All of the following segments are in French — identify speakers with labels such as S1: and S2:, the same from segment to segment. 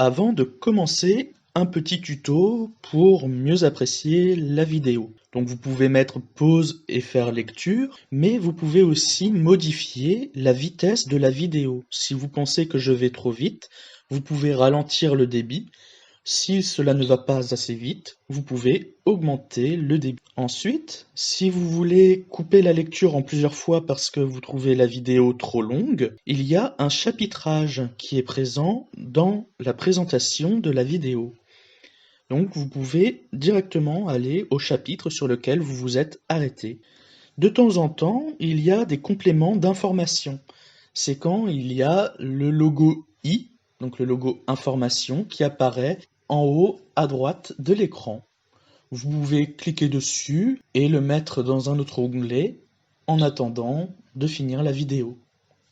S1: Avant de commencer, un petit tuto pour mieux apprécier la vidéo. Donc vous pouvez mettre pause et faire lecture, mais vous pouvez aussi modifier la vitesse de la vidéo. Si vous pensez que je vais trop vite, vous pouvez ralentir le débit. Si cela ne va pas assez vite, vous pouvez augmenter le débit. Ensuite, si vous voulez couper la lecture en plusieurs fois parce que vous trouvez la vidéo trop longue, il y a un chapitrage qui est présent dans la présentation de la vidéo. Donc vous pouvez directement aller au chapitre sur lequel vous vous êtes arrêté. De temps en temps, il y a des compléments d'information. C'est quand il y a le logo I, donc le logo information, qui apparaît en haut à droite de l'écran. Vous pouvez cliquer dessus et le mettre dans un autre onglet en attendant de finir la vidéo.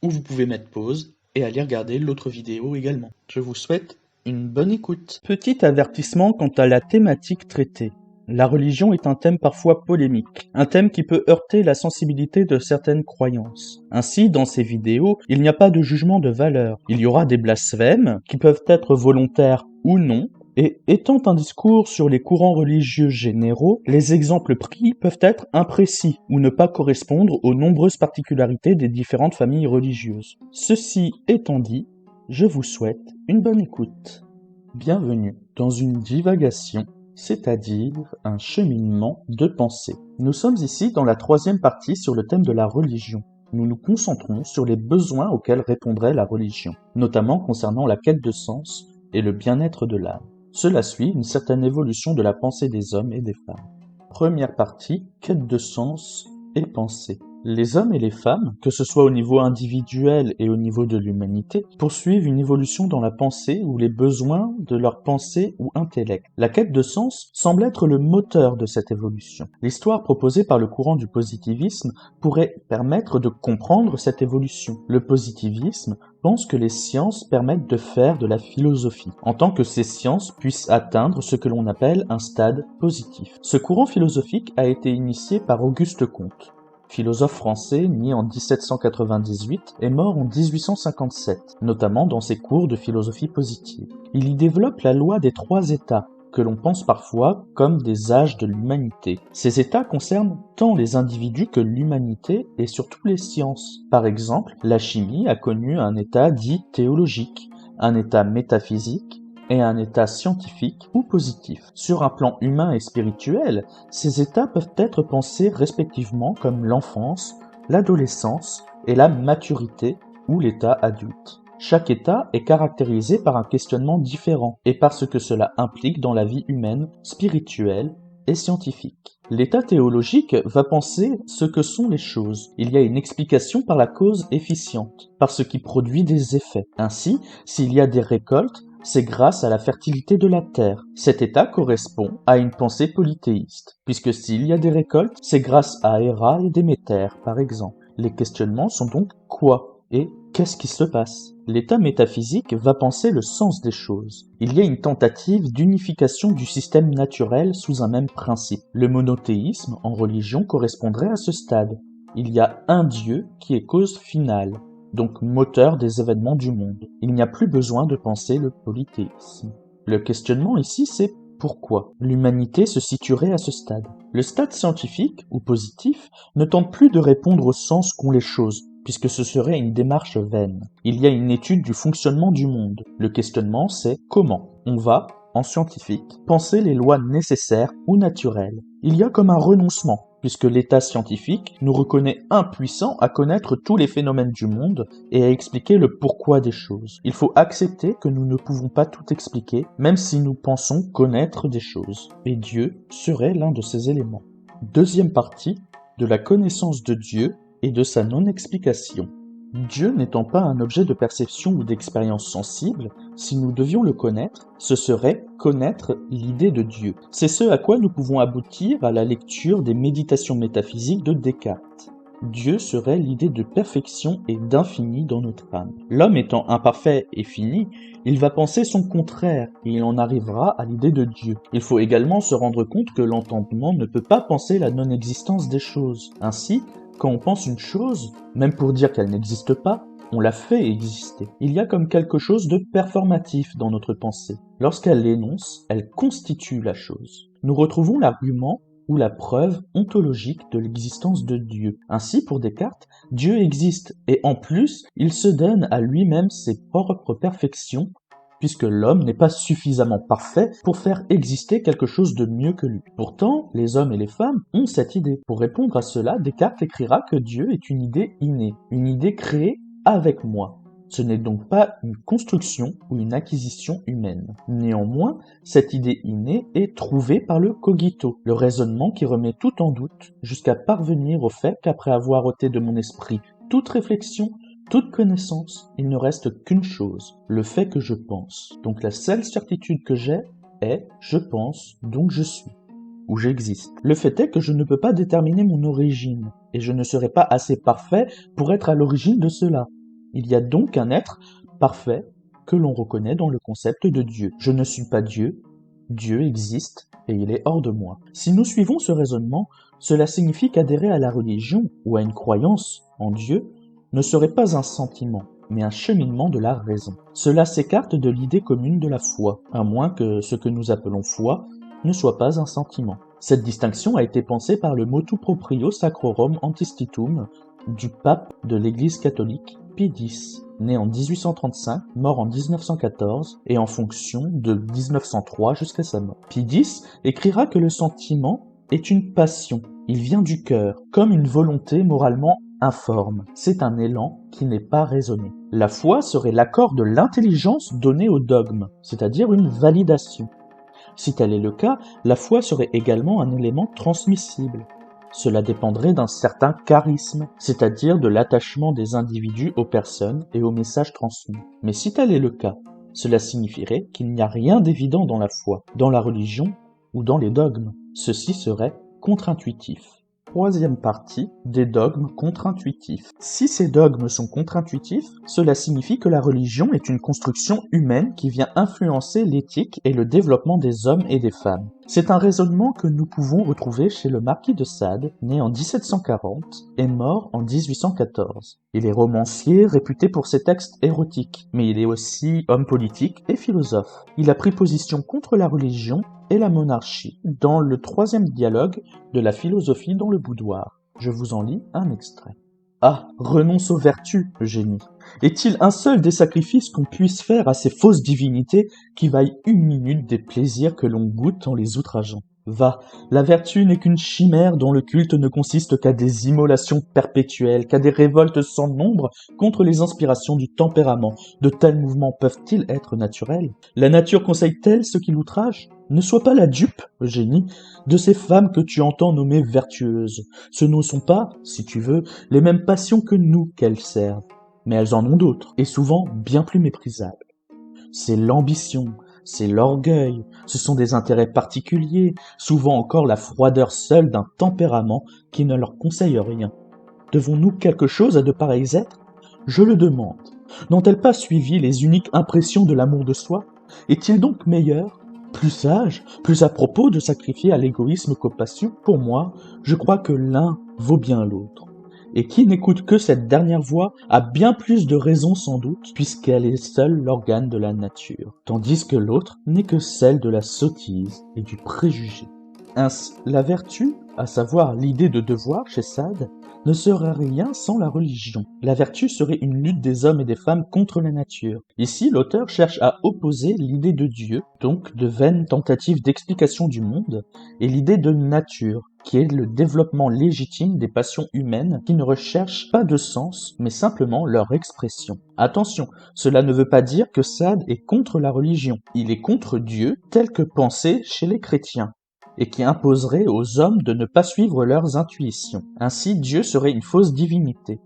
S1: Ou vous pouvez mettre pause et aller regarder l'autre vidéo également. Je vous souhaite une bonne écoute. Petit avertissement quant à la thématique traitée. La religion est un thème parfois polémique, un thème qui peut heurter la sensibilité de certaines croyances. Ainsi, dans ces vidéos, il n'y a pas de jugement de valeur. Il y aura des blasphèmes, qui peuvent être volontaires ou non, et étant un discours sur les courants religieux généraux, les exemples pris peuvent être imprécis ou ne pas correspondre aux nombreuses particularités des différentes familles religieuses. Ceci étant dit, je vous souhaite une bonne écoute. Bienvenue dans une divagation, c'est-à-dire un cheminement de pensée. Nous sommes ici dans la troisième partie sur le thème de la religion. Nous nous concentrons sur les besoins auxquels répondrait la religion, notamment concernant la quête de sens et le bien-être de l'âme. Cela suit une certaine évolution de la pensée des hommes et des femmes. Première partie, quête de sens et pensée. Les hommes et les femmes, que ce soit au niveau individuel et au niveau de l'humanité, poursuivent une évolution dans la pensée ou les besoins de leur pensée ou intellect. La quête de sens semble être le moteur de cette évolution. L'histoire proposée par le courant du positivisme pourrait permettre de comprendre cette évolution. Le positivisme pense que les sciences permettent de faire de la philosophie, en tant que ces sciences puissent atteindre ce que l'on appelle un stade positif. Ce courant philosophique a été initié par Auguste Comte, philosophe français né en 1798 et mort en 1857, notamment dans ses cours de philosophie positive. Il y développe la loi des 3 états, que l'on pense parfois comme des âges de l'humanité. Ces états concernent tant les individus que l'humanité et surtout les sciences. Par exemple, la chimie a connu un état dit théologique, un état métaphysique et un état scientifique ou positif. Sur un plan humain et spirituel, ces états peuvent être pensés respectivement comme l'enfance, l'adolescence et la maturité ou l'état adulte. Chaque état est caractérisé par un questionnement différent et par ce que cela implique dans la vie humaine, spirituelle et scientifique. L'état théologique va penser ce que sont les choses. Il y a une explication par la cause efficiente, par ce qui produit des effets. Ainsi, s'il y a des récoltes, c'est grâce à la fertilité de la terre. Cet état correspond à une pensée polythéiste, puisque s'il y a des récoltes, c'est grâce à Héra et Déméter, par exemple. Les questionnements sont donc quoi et qu'est-ce qui se passe? L'état métaphysique va penser le sens des choses. Il y a une tentative d'unification du système naturel sous un même principe. Le monothéisme en religion correspondrait à ce stade. Il y a un Dieu qui est cause finale, donc moteur des événements du monde. Il n'y a plus besoin de penser le polythéisme. Le questionnement ici, c'est pourquoi l'humanité se situerait à ce stade. Le stade scientifique, ou positif, ne tente plus de répondre au sens qu'ont les choses, puisque ce serait une démarche vaine. Il y a une étude du fonctionnement du monde. Le questionnement, c'est comment on va, en scientifique, penser les lois nécessaires ou naturelles. Il y a comme un renoncement, puisque l'état scientifique nous reconnaît impuissants à connaître tous les phénomènes du monde et à expliquer le pourquoi des choses. Il faut accepter que nous ne pouvons pas tout expliquer, même si nous pensons connaître des choses. Et Dieu serait l'un de ces éléments. Deuxième partie, de la connaissance de Dieu et de sa non-explication. Dieu n'étant pas un objet de perception ou d'expérience sensible, si nous devions le connaître, ce serait connaître l'idée de Dieu. C'est ce à quoi nous pouvons aboutir à la lecture des méditations métaphysiques de Descartes. Dieu serait l'idée de perfection et d'infini dans notre âme. L'homme étant imparfait et fini, il va penser son contraire et il en arrivera à l'idée de Dieu. Il faut également se rendre compte que l'entendement ne peut pas penser la non-existence des choses. Ainsi, quand on pense une chose, même pour dire qu'elle n'existe pas, on la fait exister. Il y a comme quelque chose de performatif dans notre pensée. Lorsqu'elle l'énonce, elle constitue la chose. Nous retrouvons l'argument ou la preuve ontologique de l'existence de Dieu. Ainsi, pour Descartes, Dieu existe, et en plus, il se donne à lui-même ses propres perfections, puisque l'homme n'est pas suffisamment parfait pour faire exister quelque chose de mieux que lui. Pourtant, les hommes et les femmes ont cette idée. Pour répondre à cela, Descartes écrira que Dieu est une idée innée, une idée créée avec moi. Ce n'est donc pas une construction ou une acquisition humaine. Néanmoins, cette idée innée est trouvée par le cogito, le raisonnement qui remet tout en doute, jusqu'à parvenir au fait qu'après avoir ôté de mon esprit toute réflexion, toute connaissance, il ne reste qu'une chose, le fait que je pense. Donc la seule certitude que j'ai est « je pense, donc je suis » ou j'existe. Le fait est que je ne peux pas déterminer mon origine, et je ne serai pas assez parfait pour être à l'origine de cela. Il y a donc un être parfait que l'on reconnaît dans le concept de Dieu. Je ne suis pas Dieu, Dieu existe et il est hors de moi. Si nous suivons ce raisonnement, cela signifie qu'adhérer à la religion ou à une croyance en Dieu ne serait pas un sentiment, mais un cheminement de la raison. Cela s'écarte de l'idée commune de la foi, à moins que ce que nous appelons foi ne soit pas un sentiment. Cette distinction a été pensée par le motu proprio sacrorum antistitum du pape de l'Église catholique Pie X, né en 1835, mort en 1914 et en fonction de 1903 jusqu'à sa mort. Pie X écrira que le sentiment est une passion, il vient du cœur, comme une volonté moralement informe. C'est un élan qui n'est pas raisonné. La foi serait l'accord de l'intelligence donné au dogme, c'est-à-dire une validation. Si tel est le cas, la foi serait également un élément transmissible. Cela dépendrait d'un certain charisme, c'est-à-dire de l'attachement des individus aux personnes et aux messages transmis. Mais si tel est le cas, cela signifierait qu'il n'y a rien d'évident dans la foi, dans la religion ou dans les dogmes. Ceci serait contre-intuitif. Troisième partie, des dogmes contre-intuitifs. Si ces dogmes sont contre-intuitifs, cela signifie que la religion est une construction humaine qui vient influencer l'éthique et le développement des hommes et des femmes. C'est un raisonnement que nous pouvons retrouver chez le marquis de Sade, né en 1740 et mort en 1814. Il est romancier réputé pour ses textes érotiques, mais il est aussi homme politique et philosophe. Il a pris position contre la religion et la monarchie dans le troisième dialogue de la philosophie dans le boudoir. Je vous en lis un extrait. Ah, renonce aux vertus, Eugénie. Est-il un seul des sacrifices qu'on puisse faire à ces fausses divinités qui vaillent une minute des plaisirs que l'on goûte en les outrageant? Va, la vertu n'est qu'une chimère dont le culte ne consiste qu'à des immolations perpétuelles, qu'à des révoltes sans nombre contre les inspirations du tempérament. De tels mouvements peuvent-ils être naturels? La nature conseille-t-elle ce qui l'outrage? Ne sois pas la dupe, Eugénie, de ces femmes que tu entends nommer vertueuses. Ce ne sont pas, si tu veux, les mêmes passions que nous qu'elles servent, mais elles en ont d'autres, et souvent bien plus méprisables. C'est l'ambition, c'est l'orgueil, ce sont des intérêts particuliers, souvent encore la froideur seule d'un tempérament qui ne leur conseille rien. Devons-nous quelque chose à de pareils êtres? Je le demande. N'ont-elles pas suivi les uniques impressions de l'amour de soi? Est-il donc meilleur, plus sage, plus à propos de sacrifier à l'égoïsme qu'aux passions? Pour moi, je crois que l'un vaut bien l'autre. Et qui n'écoute que cette dernière voix a bien plus de raison sans doute, puisqu'elle est seule l'organe de la nature, tandis que l'autre n'est que celle de la sottise et du préjugé. Ainsi, la vertu, à savoir l'idée de devoir chez Sade, ne serait rien sans la religion. La vertu serait une lutte des hommes et des femmes contre la nature. Ici, l'auteur cherche à opposer l'idée de Dieu, donc de vaines tentatives d'explication du monde, et l'idée de nature, qui est le développement légitime des passions humaines qui ne recherchent pas de sens, mais simplement leur expression. Attention, cela ne veut pas dire que Sade est contre la religion. Il est contre Dieu tel que pensé chez les chrétiens, et qui imposerait aux hommes de ne pas suivre leurs intuitions. Ainsi, Dieu serait une fausse divinité,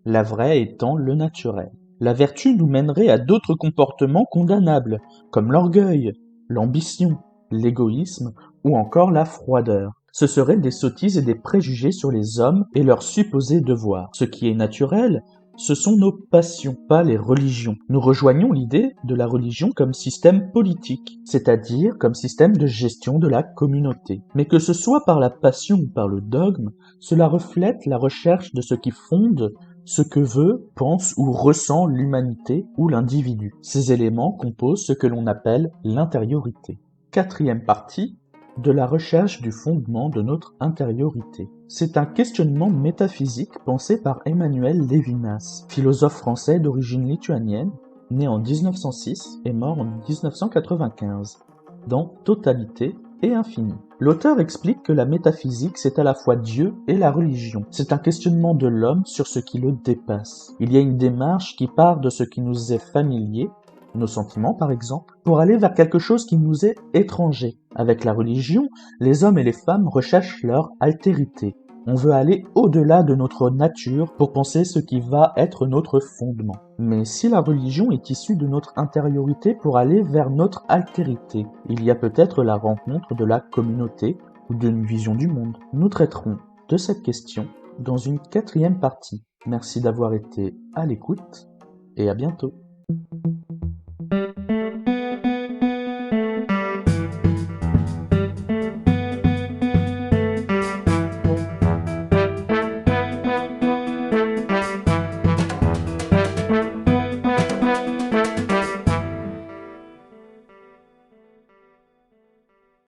S1: la vraie étant le naturel. La vertu nous mènerait à d'autres comportements condamnables, comme l'orgueil, l'ambition, l'égoïsme ou encore la froideur. Ce seraient des sottises et des préjugés sur les hommes et leurs supposés devoirs. Ce qui est naturel, ce sont nos passions, pas les religions. Nous rejoignons l'idée de la religion comme système politique, c'est-à-dire comme système de gestion de la communauté. Mais que ce soit par la passion ou par le dogme, cela reflète la recherche de ce qui fonde ce que veut, pense ou ressent l'humanité ou l'individu. Ces éléments composent ce que l'on appelle l'intériorité. Quatrième partie, de la recherche du fondement de notre intériorité. C'est un questionnement métaphysique pensé par Emmanuel Lévinas, philosophe français d'origine lituanienne, né en 1906 et mort en 1995, dans Totalité et Infini. L'auteur explique que la métaphysique, c'est à la fois Dieu et la religion. C'est un questionnement de l'homme sur ce qui le dépasse. Il y a une démarche qui part de ce qui nous est familier, nos sentiments par exemple, pour aller vers quelque chose qui nous est étranger. Avec la religion, les hommes et les femmes recherchent leur altérité. On veut aller au-delà de notre nature pour penser ce qui va être notre fondement. Mais si la religion est issue de notre intériorité pour aller vers notre altérité, il y a peut-être la rencontre de la communauté ou d'une vision du monde. Nous traiterons de cette question dans une quatrième partie. Merci d'avoir été à l'écoute et à bientôt.